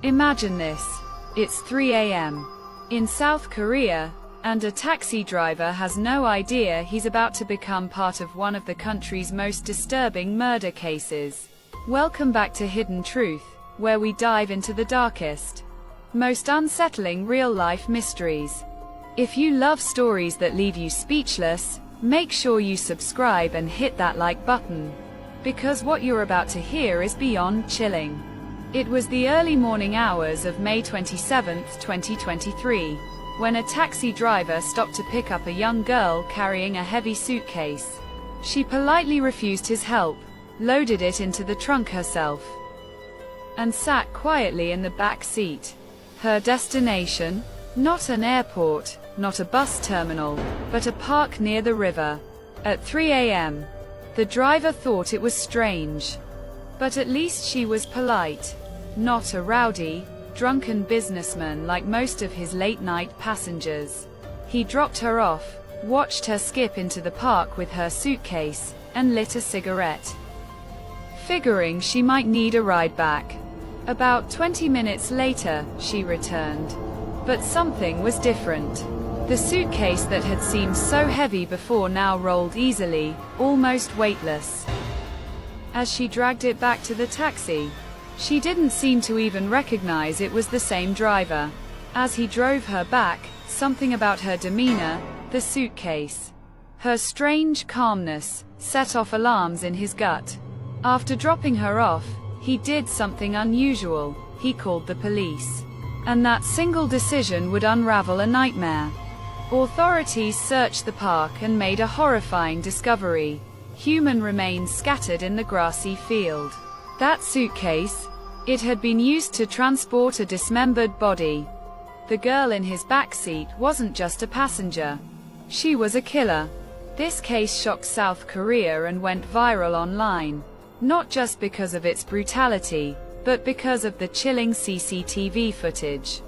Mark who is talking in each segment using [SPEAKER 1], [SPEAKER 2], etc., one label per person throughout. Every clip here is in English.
[SPEAKER 1] Imagine this. It's 3 a.m. in South Korea, and a taxi driver has no idea he's about to become part of one of the country's most disturbing murder cases. Welcome back to Hidden Truth, where we dive into the darkest, most unsettling real-life mysteries. If you love stories that leave you speechless, make sure you subscribe and hit that like button, because what you're about to hear is beyond chilling. It was the early morning hours of May 27, 2023, when a taxi driver stopped to pick up a young girl carrying a heavy suitcase. She politely refused his help, loaded it into the trunk herself, and sat quietly in the back seat. Her destination? Not an airport, not a bus terminal, but a park near the river. At 3 a.m. The driver thought it was strange. But at least she was polite. Not a rowdy, drunken businessman like most of his late-night passengers. He dropped her off, watched her skip into the park with her suitcase, and lit a cigarette, figuring she might need a ride back. About 20 minutes later, she returned. But something was different. The suitcase that had seemed so heavy before now rolled easily, almost weightless. As she dragged it back to the taxi, she didn't seem to even recognize it was the same driver. As he drove her back, something about her demeanor, the suitcase, her strange calmness, set off alarms in his gut. After dropping her off, he did something unusual. He called the police. And that single decision would unravel a nightmare. Authorities searched the park and made a horrifying discovery. Human remains scattered in the grassy field. That suitcase, it had been used to transport a dismembered body. The girl in his backseat wasn't just a passenger. She was a killer. This case shocked South Korea and went viral online. Not just because of its brutality, but because of the chilling CCTV footage.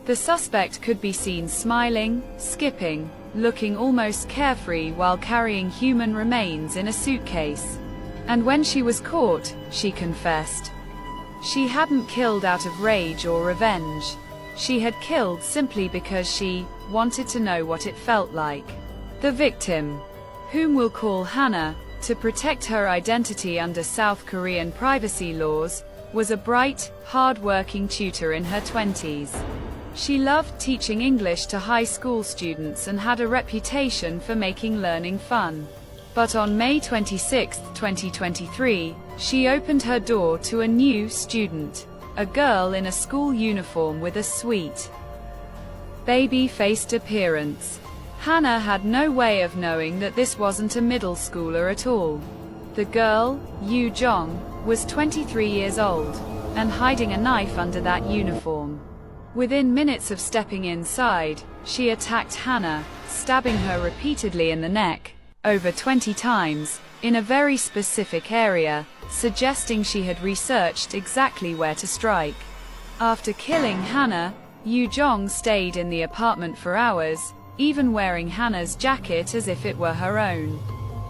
[SPEAKER 1] The suspect could be seen smiling, skipping, looking almost carefree while carrying human remains in a suitcase. And when she was caught, she confessed. She hadn't killed out of rage or revenge. She had killed simply because she wanted to know what it felt like. The victim, whom we'll call Hannah, to protect her identity under South Korean privacy laws, was a bright, hard-working tutor in her 20s. She loved teaching English to high school students and had a reputation for making learning fun. But on May 26, 2023, she opened her door to a new student, a girl in a school uniform with a sweet, baby-faced appearance. Hannah had no way of knowing that this wasn't a middle schooler at all. The girl, Yoo Jong, was 23 years old, and hiding a knife under that uniform. Within minutes of stepping inside, she attacked Hannah, stabbing her repeatedly in the neck, over 20 times, in a very specific area, suggesting she had researched exactly where to strike. After killing Hannah, Yoo Jong stayed in the apartment for hours, even wearing Hannah's jacket as if it were her own.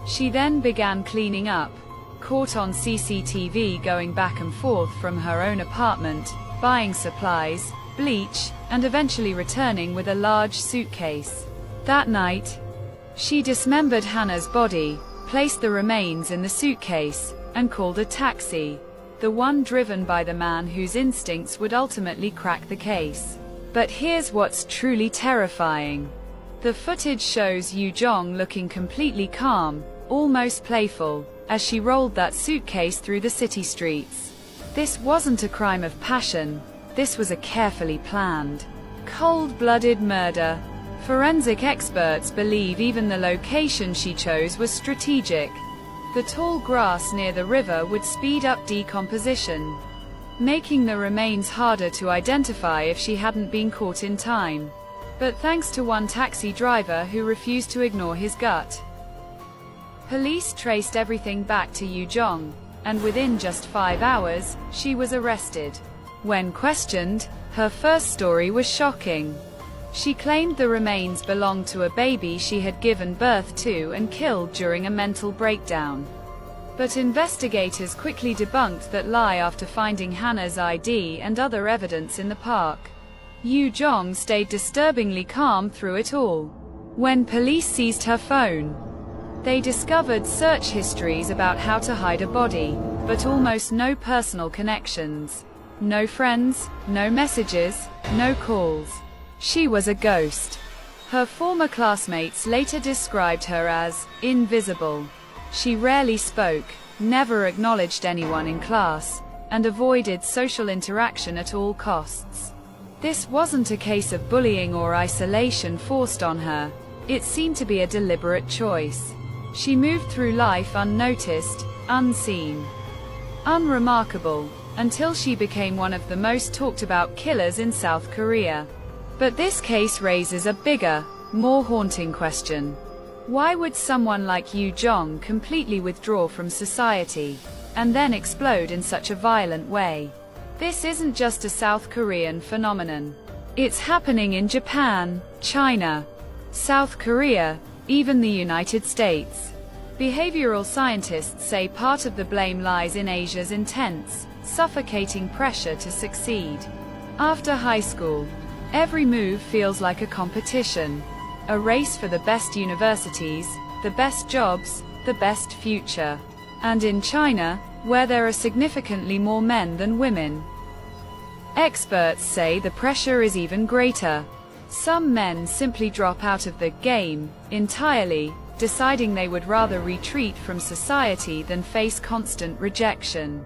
[SPEAKER 1] She then began cleaning up, caught on CCTV going back and forth from her own apartment, buying supplies, bleach, and eventually returning with a large suitcase. That night, she dismembered Hannah's body, placed the remains in the suitcase, and called a taxi, the one driven by the man whose instincts would ultimately crack the case. But here's what's truly terrifying. The footage shows Yoo Jong looking completely calm, almost playful, as she rolled that suitcase through the city streets. This wasn't a crime of passion. This was a carefully planned, cold-blooded murder. Forensic experts believe even the location she chose was strategic. The tall grass near the river would speed up decomposition, making the remains harder to identify if she hadn't been caught in time. But thanks to one taxi driver who refused to ignore his gut, police traced everything back to Yoo Jong, and within just 5 hours, she was arrested. When questioned, her first story was shocking. She claimed the remains belonged to a baby she had given birth to and killed during a mental breakdown. But investigators quickly debunked that lie after finding Hannah's ID and other evidence in the park. Yu Jong stayed disturbingly calm through it all. When police seized her phone, they discovered search histories about how to hide a body, but almost no personal connections. No friends, no messages, no calls. She was a ghost. Her former classmates later described her as invisible. She rarely spoke, never acknowledged anyone in class, and avoided social interaction at all costs. This wasn't a case of bullying or isolation forced on her. It seemed to be a deliberate choice. She moved through life unnoticed, unseen, unremarkable, until she became one of the most talked about killers in South Korea. But this case raises a bigger, more haunting question. Why would someone like Yu Jong completely withdraw from society, and then explode in such a violent way? This isn't just a South Korean phenomenon. It's happening in Japan, China, South Korea, even the United States. Behavioral scientists say part of the blame lies in Asia's intense, suffocating pressure to succeed. After high school, every move feels like a competition, a race for the best universities, the best jobs, the best future. And in China, where there are significantly more men than women, experts say the pressure is even greater. Some men simply drop out of the game entirely, deciding they would rather retreat from society than face constant rejection.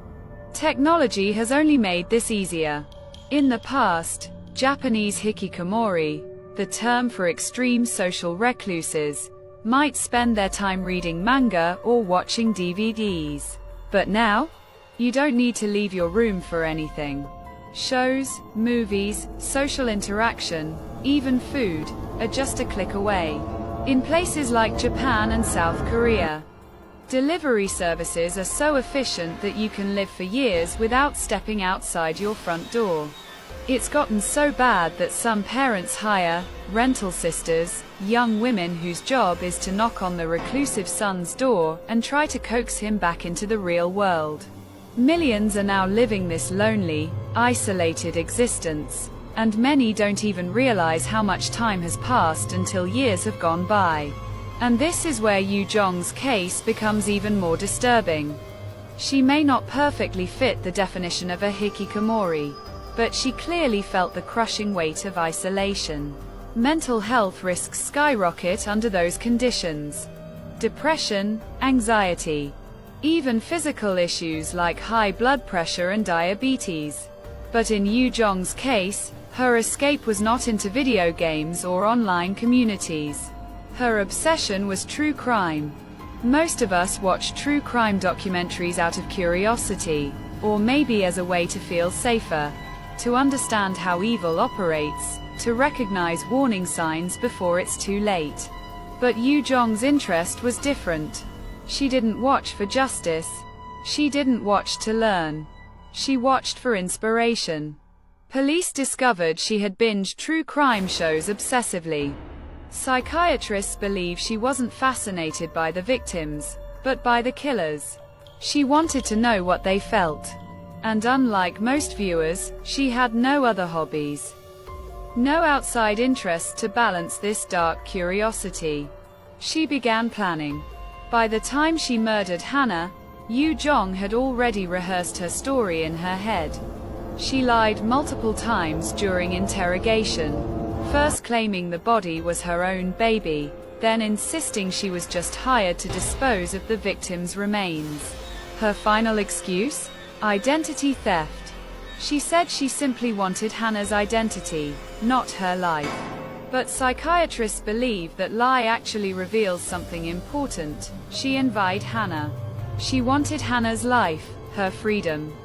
[SPEAKER 1] Technology has only made this easier. In the past, Japanese hikikomori, the term for extreme social recluses, might spend their time reading manga or watching DVDs. But now, you don't need to leave your room for anything. Shows, movies, social interaction, even food, are just a click away. In places like Japan and South Korea, delivery services are so efficient that you can live for years without stepping outside your front door. It's gotten so bad that some parents hire rental sisters, young women whose job is to knock on the reclusive son's door and try to coax him back into the real world. Millions are now living this lonely, isolated existence, and many don't even realize how much time has passed until years have gone by. And this is where Yu Jong's case becomes even more disturbing. She may not perfectly fit the definition of a hikikomori, but she clearly felt the crushing weight of isolation. Mental health risks skyrocket under those conditions. Depression, anxiety, even physical issues like high blood pressure and diabetes. But in Yu Jong's case, her escape was not into video games or online communities. Her obsession was true crime. Most of us watch true crime documentaries out of curiosity, or maybe as a way to feel safer, to understand how evil operates, to recognize warning signs before it's too late. But Yu Jong's interest was different. She didn't watch for justice. She didn't watch to learn. She watched for inspiration. Police discovered she had binged true crime shows obsessively. Psychiatrists believe she wasn't fascinated by the victims, but by the killers. She wanted to know what they felt. And unlike most viewers, she had no other hobbies. No outside interests to balance this dark curiosity. She began planning. By the time she murdered Hannah, Yu Jong had already rehearsed her story in her head. She lied multiple times during interrogation, first claiming the body was her own baby, then insisting she was just hired to dispose of the victim's remains. Her final excuse? Identity theft. She said she simply wanted Hannah's identity, not her life. But psychiatrists believe that lie actually reveals something important. She envied Hannah. She wanted Hannah's life, her freedom,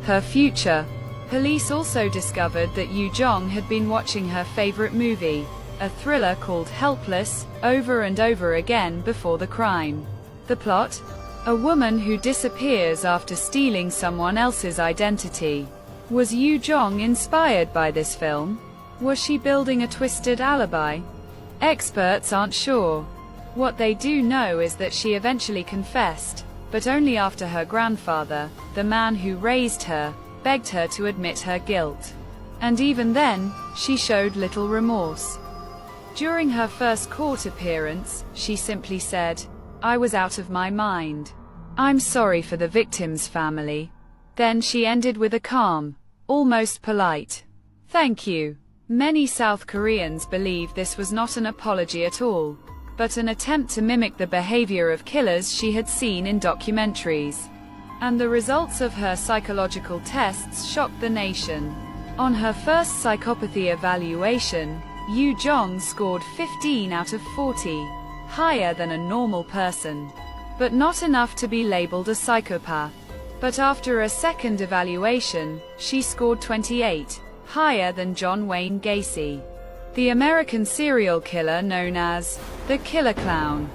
[SPEAKER 1] her future. Police also discovered that Yu Jong had been watching her favorite movie, a thriller called Helpless, over and over again before the crime. The plot? A woman who disappears after stealing someone else's identity. Was Yu Jong inspired by this film? Was she building a twisted alibi? Experts aren't sure. What they do know is that she eventually confessed, but only after her grandfather, the man who raised her, begged her to admit her guilt. And even then, she showed little remorse. During her first court appearance, she simply said, "I was out of my mind. I'm sorry for the victim's family." Then she ended with a calm, almost polite, "Thank you." Many South Koreans believe this was not an apology at all, but an attempt to mimic the behavior of killers she had seen in documentaries. And the results of her psychological tests shocked the nation. On her first psychopathy evaluation, Yoo Jong scored 15 out of 40, higher than a normal person, but not enough to be labeled a psychopath. But after a second evaluation, she scored 28, higher than John Wayne Gacy, the American serial killer known as the Killer Clown.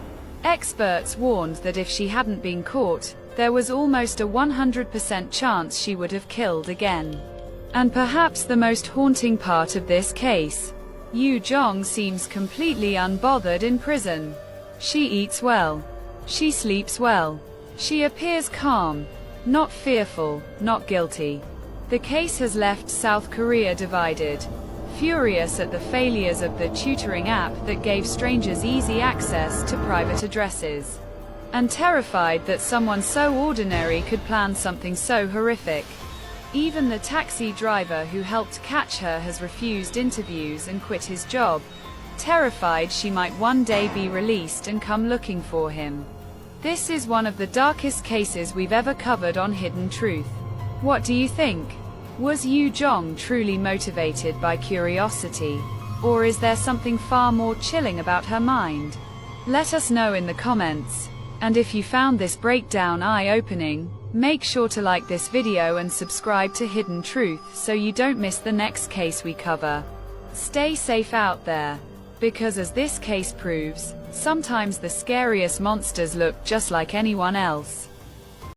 [SPEAKER 1] Experts warned that if she hadn't been caught, there was almost a 100% chance she would have killed again. And perhaps the most haunting part of this case, Yoo Jong seems completely unbothered in prison. She eats well. She sleeps well. She appears calm, not fearful, not guilty. The case has left South Korea divided, furious at the failures of the tutoring app that gave strangers easy access to private addresses, and terrified that someone so ordinary could plan something so horrific. Even the taxi driver who helped catch her has refused interviews and quit his job, terrified she might one day be released and come looking for him. This is one of the darkest cases we've ever covered on Hidden Truth. What do you think? Was Yoo Jong truly motivated by curiosity, or is there something far more chilling about her mind? Let us know in the comments. And if you found this breakdown eye-opening, make sure to like this video and subscribe to Hidden Truth so you don't miss the next case we cover. Stay safe out there, because as this case proves, sometimes the scariest monsters look just like anyone else.